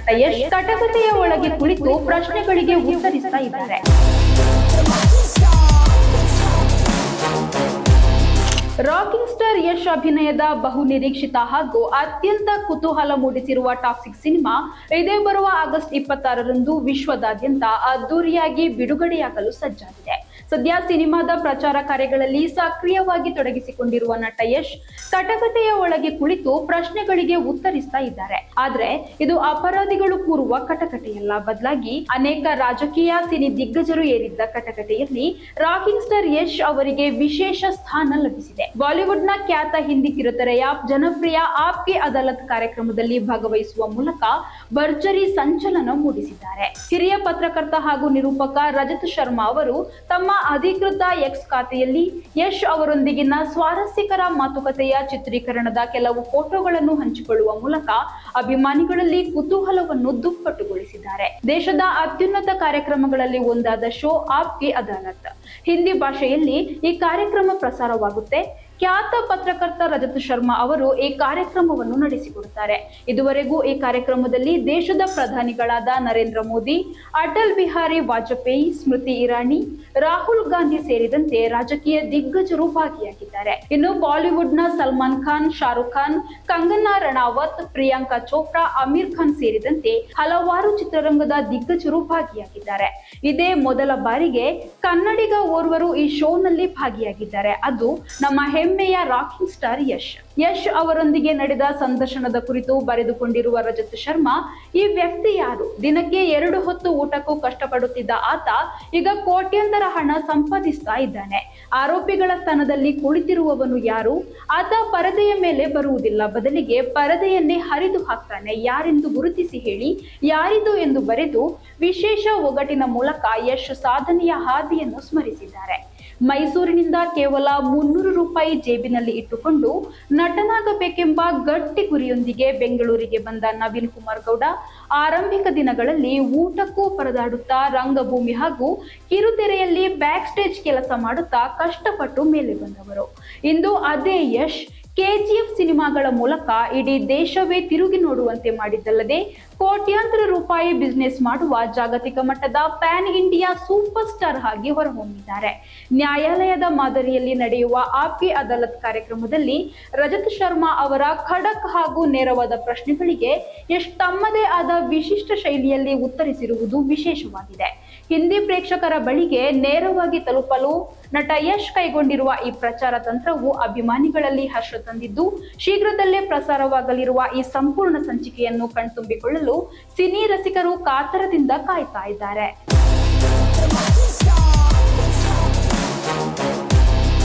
ನಟ ಯಶ್ ಕಟಕತೆಯ ಒಳಗೆ ಕುಳಿತು ಪ್ರಶ್ನೆಗಳಿಗೆ ಉತ್ತರಿಸ್ತಾ ಇದ್ದಾರೆ. ರಾಕಿಂಗ್ ಸ್ಟಾರ್ ಯಶ್ ಅಭಿನಯದ ಬಹು ನಿರೀಕ್ಷಿತ ಹಾಗೂ ಅತ್ಯಂತ ಕುತೂಹಲ ಮೂಡಿಸಿರುವ ಟಾಕ್ಸಿಕ್ ಸಿನಿಮಾ ಇದೇ ಬರುವ ಆಗಸ್ಟ್ 26ರಂದು ವಿಶ್ವದಾದ್ಯಂತ ಅದ್ದೂರಿಯಾಗಿ ಬಿಡುಗಡೆಯಾಗಲು ಸಜ್ಜಾಗಿದೆ. ಸದ್ಯ ಸಿನಿಮಾದ ಪ್ರಚಾರ ಕಾರ್ಯಗಳಲ್ಲಿ ಸಕ್ರಿಯವಾಗಿ ತೊಡಗಿಸಿಕೊಂಡಿರುವ ನಟ ಯಶ್ ಕಟಕತೆಯ ಒಳಗೆ ಕುಳಿತು ಪ್ರಶ್ನೆಗಳಿಗೆ ಉತ್ತರಿಸ್ತಾ ಇದ್ದಾರೆ. ಆದ್ರೆ ಇದು ಅಪರಾಧಿಗಳು ಕೂರುವ ಕಟಕಟೆಯಲ್ಲ, ಬದಲಾಗಿ ಅನೇಕ ರಾಜಕೀಯ ಸಿನಿ ದಿಗ್ಗಜರು ಏರಿದ್ದ ಕಟಕಟೆಯಲ್ಲಿ ರಾಕಿಂಗ್ ಸ್ಟಾರ್ ಯಶ್ ಅವರಿಗೆ ವಿಶೇಷ ಸ್ಥಾನ ಲಭಿಸಿದೆ. ಬಾಲಿವುಡ್ ನ ಖ್ಯಾತ ಹಿಂದಿ ಕಿರುತೆರೆಯ ಜನಪ್ರಿಯ ಆಪ್ ಕಿ ಅದಾಲತ್ ಕಾರ್ಯಕ್ರಮದಲ್ಲಿ ಭಾಗವಹಿಸುವ ಮೂಲಕ ಭರ್ಜರಿ ಸಂಚಲನ ಮೂಡಿಸಿದ್ದಾರೆ. ಹಿರಿಯ ಪತ್ರಕರ್ತ ಹಾಗೂ ನಿರೂಪಕ ರಜತ್ ಶರ್ಮಾ ಅವರು ತಮ್ಮ ಅಧಿಕೃತ ಎಕ್ಸ್ ಖಾತೆಯಲ್ಲಿ ಯಶ್ ಅವರೊಂದಿಗಿನ ಸ್ವಾರಸ್ಯಕರ ಮಾತುಕತೆಯ ಚಿತ್ರೀಕರಣದ ಕೆಲವು ಫೋಟೋಗಳನ್ನು ಹಂಚಿಕೊಳ್ಳುವ ಮೂಲಕ ಅಭಿಮಾನಿಗಳಲ್ಲಿ ಕುತೂಹಲವನ್ನು ದುಪ್ಪಟ್ಟುಗೊಳಿಸಿದ್ದಾರೆ. ದೇಶದ ಅತ್ಯುನ್ನತ ಕಾರ್ಯಕ್ರಮಗಳಲ್ಲಿ ಒಂದಾದ ಶೋ ಆಪ್ ಕಿ ಅದಾಲತ್ ಹಿಂದಿ ಭಾಷೆಯಲ್ಲಿ ಈ ಕಾರ್ಯಕ್ರಮ ಪ್ರಸಾರವಾಗುತ್ತೆ. ಖ್ಯಾತ ಪತ್ರಕರ್ತ ರಜತ್ ಶರ್ಮಾ ಅವರು ಈ ಕಾರ್ಯಕ್ರಮವನ್ನು ನಡೆಸಿಕೊಡುತ್ತಾರೆ. ಇದುವರೆಗೂ ಈ ಕಾರ್ಯಕ್ರಮದಲ್ಲಿ ದೇಶದ ಪ್ರಧಾನಿಗಳಾದ ನರೇಂದ್ರ ಮೋದಿ, ಅಟಲ್ ಬಿಹಾರಿ ವಾಜಪೇಯಿ, ಸ್ಮೃತಿ ಇರಾನಿ, ರಾಹುಲ್ ಗಾಂಧಿ ಸೇರಿದಂತೆ ರಾಜಕೀಯ ದಿಗ್ಗಜರು ಭಾಗಿಯಾಗಿದ್ದಾರೆ. ಇನ್ನು ಬಾಲಿವುಡ್ ನ ಸಲ್ಮಾನ್ ಖಾನ್, ಶಾರುಖ್ ಖಾನ್, ಕಂಗನಾ ರಣಾವತ್, ಪ್ರಿಯಾಂಕಾ ಚೋಪ್ರಾ, ಅಮೀರ್ ಖಾನ್ ಸೇರಿದಂತೆ ಹಲವಾರು ಚಿತ್ರರಂಗದ ದಿಗ್ಗಜರು ಭಾಗಿಯಾಗಿದ್ದಾರೆ. ಇದೇ ಮೊದಲ ಬಾರಿಗೆ ಕನ್ನಡಿಗ ಓರ್ವರು ಈ ಶೋನಲ್ಲಿ ಭಾಗಿಯಾಗಿದ್ದಾರೆ. ಅದು ನಮ್ಮ ಹೆಮ್ಮೆಯ ರಾಕಿಂಗ್ ಸ್ಟಾರ್ ಯಶ್. ಯಶ್ ಅವರೊಂದಿಗೆ ನಡೆದ ಸಂದರ್ಶನದ ಕುರಿತು ಬರೆದುಕೊಂಡಿರುವ ರಜತ್ ಶರ್ಮಾ, ಈ ವ್ಯಕ್ತಿ ಯಾರು? ದಿನಕ್ಕೆ 2 ಹೊತ್ತು ಊಟಕ್ಕೂ ಕಷ್ಟಪಡುತ್ತಿದ್ದ ಆತ ಈಗ ಕೋಟ್ಯಂತರ ಹಣ ಸಂಪಾದಿಸ್ತಾ ಇದ್ದಾನೆ. ಆರೋಪಿಗಳ ಸ್ಥಾನದಲ್ಲಿ ಕುಳಿತಿರುವವನು ಯಾರು? ಆತ ಪರದೆಯ ಮೇಲೆ ಬರುವುದಿಲ್ಲ, ಬದಲಿಗೆ ಪರದೆಯನ್ನೇ ಹರಿದು ಹಾಕ್ತಾನೆ. ಯಾರೆಂದು ಗುರುತಿಸಿ ಹೇಳಿ, ಯಾರಿದು ಎಂದು ಬರೆದು ವಿಶೇಷ ಒಗಟಿನ ಮೂಲಕ ಯಶ್ ಸಾಧನೆಯ ಹಾದಿಯನ್ನು ಸ್ಮರಿಸಿದ್ದಾರೆ. ಮೈಸೂರಿನಿಂದ ಕೇವಲ 300 ರೂಪಾಯಿ ಜೇಬಿನಲ್ಲಿ ಇಟ್ಟುಕೊಂಡು ನಟನಾಗಬೇಕೆಂಬ ಗಟ್ಟಿ ಗುರಿಯೊಂದಿಗೆ ಬೆಂಗಳೂರಿಗೆ ಬಂದ ನವೀನ್ ಕುಮಾರ್ ಗೌಡ ಆರಂಭಿಕ ದಿನಗಳಲ್ಲಿ ಊಟಕ್ಕೂ ಪರದಾಡುತ್ತಾ ರಂಗಭೂಮಿ ಹಾಗೂ ಕಿರುತೆರೆಯಲ್ಲಿ ಬ್ಯಾಕ್ ಸ್ಟೇಜ್ ಕೆಲಸ ಮಾಡುತ್ತಾ ಕಷ್ಟಪಟ್ಟು ಮೇಲೆ ಬಂದವರು. ಇಂದು ಅದೇ ಯಶ್ ಕೆಜಿಎಫ್ ಸಿನಿಮಾಗಳ ಮೂಲಕ ಇಡೀ ದೇಶವೇ ತಿರುಗಿ ನೋಡುವಂತೆ ಮಾಡಿದ್ದಲ್ಲದೆ ಕೋಟ್ಯಾಂತರ ರೂಪಾಯಿ ಬಿಸಿನೆಸ್ ಮಾಡುವ ಜಾಗತಿಕ ಮಟ್ಟದ ಪ್ಯಾನ್ ಇಂಡಿಯಾ ಸೂಪರ್ ಸ್ಟಾರ್ ಆಗಿ ಹೊರಹೊಮ್ಮಿದ್ದಾರೆ. ನ್ಯಾಯಾಲಯದ ಮಾದರಿಯಲ್ಲಿ ನಡೆಯುವ ಆಪ್ ಕಿ ಅದಾಲತ್ ಕಾರ್ಯಕ್ರಮದಲ್ಲಿ ರಜತ್ ಶರ್ಮಾ ಅವರ ಖಡಕ್ ಹಾಗೂ ನೇರವಾದ ಪ್ರಶ್ನೆಗಳಿಗೆ ಯಶ್ ತಮ್ಮದೇ ಆದ ವಿಶಿಷ್ಟ ಶೈಲಿಯಲ್ಲಿ ಉತ್ತರಿಸಿರುವುದು ವಿಶೇಷವಾಗಿದೆ. ಹಿಂದಿ ಪ್ರೇಕ್ಷಕರ ಬಳಿಗೆ ನೇರವಾಗಿ ತಲುಪಲು ನಟ ಯಶ್ ಕೈಗೊಂಡಿರುವ ಈ ಪ್ರಚಾರ ತಂತ್ರವು ಅಭಿಮಾನಿಗಳಲ್ಲಿ ಹರ್ಷ ತಂದಿದ್ದು, ಶೀಘ್ರದಲ್ಲೇ ಪ್ರಸಾರವಾಗಲಿರುವ ಈ ಸಂಪೂರ್ಣ ಸಂಚಿಕೆಯನ್ನು ಕಣ್ತುಂಬಿಕೊಳ್ಳಲು ಸಿನಿ ರಸಿಕರು ಕಾತರದಿಂದ ಕಾಯ್ತಾ ಇದ್ದಾರೆ.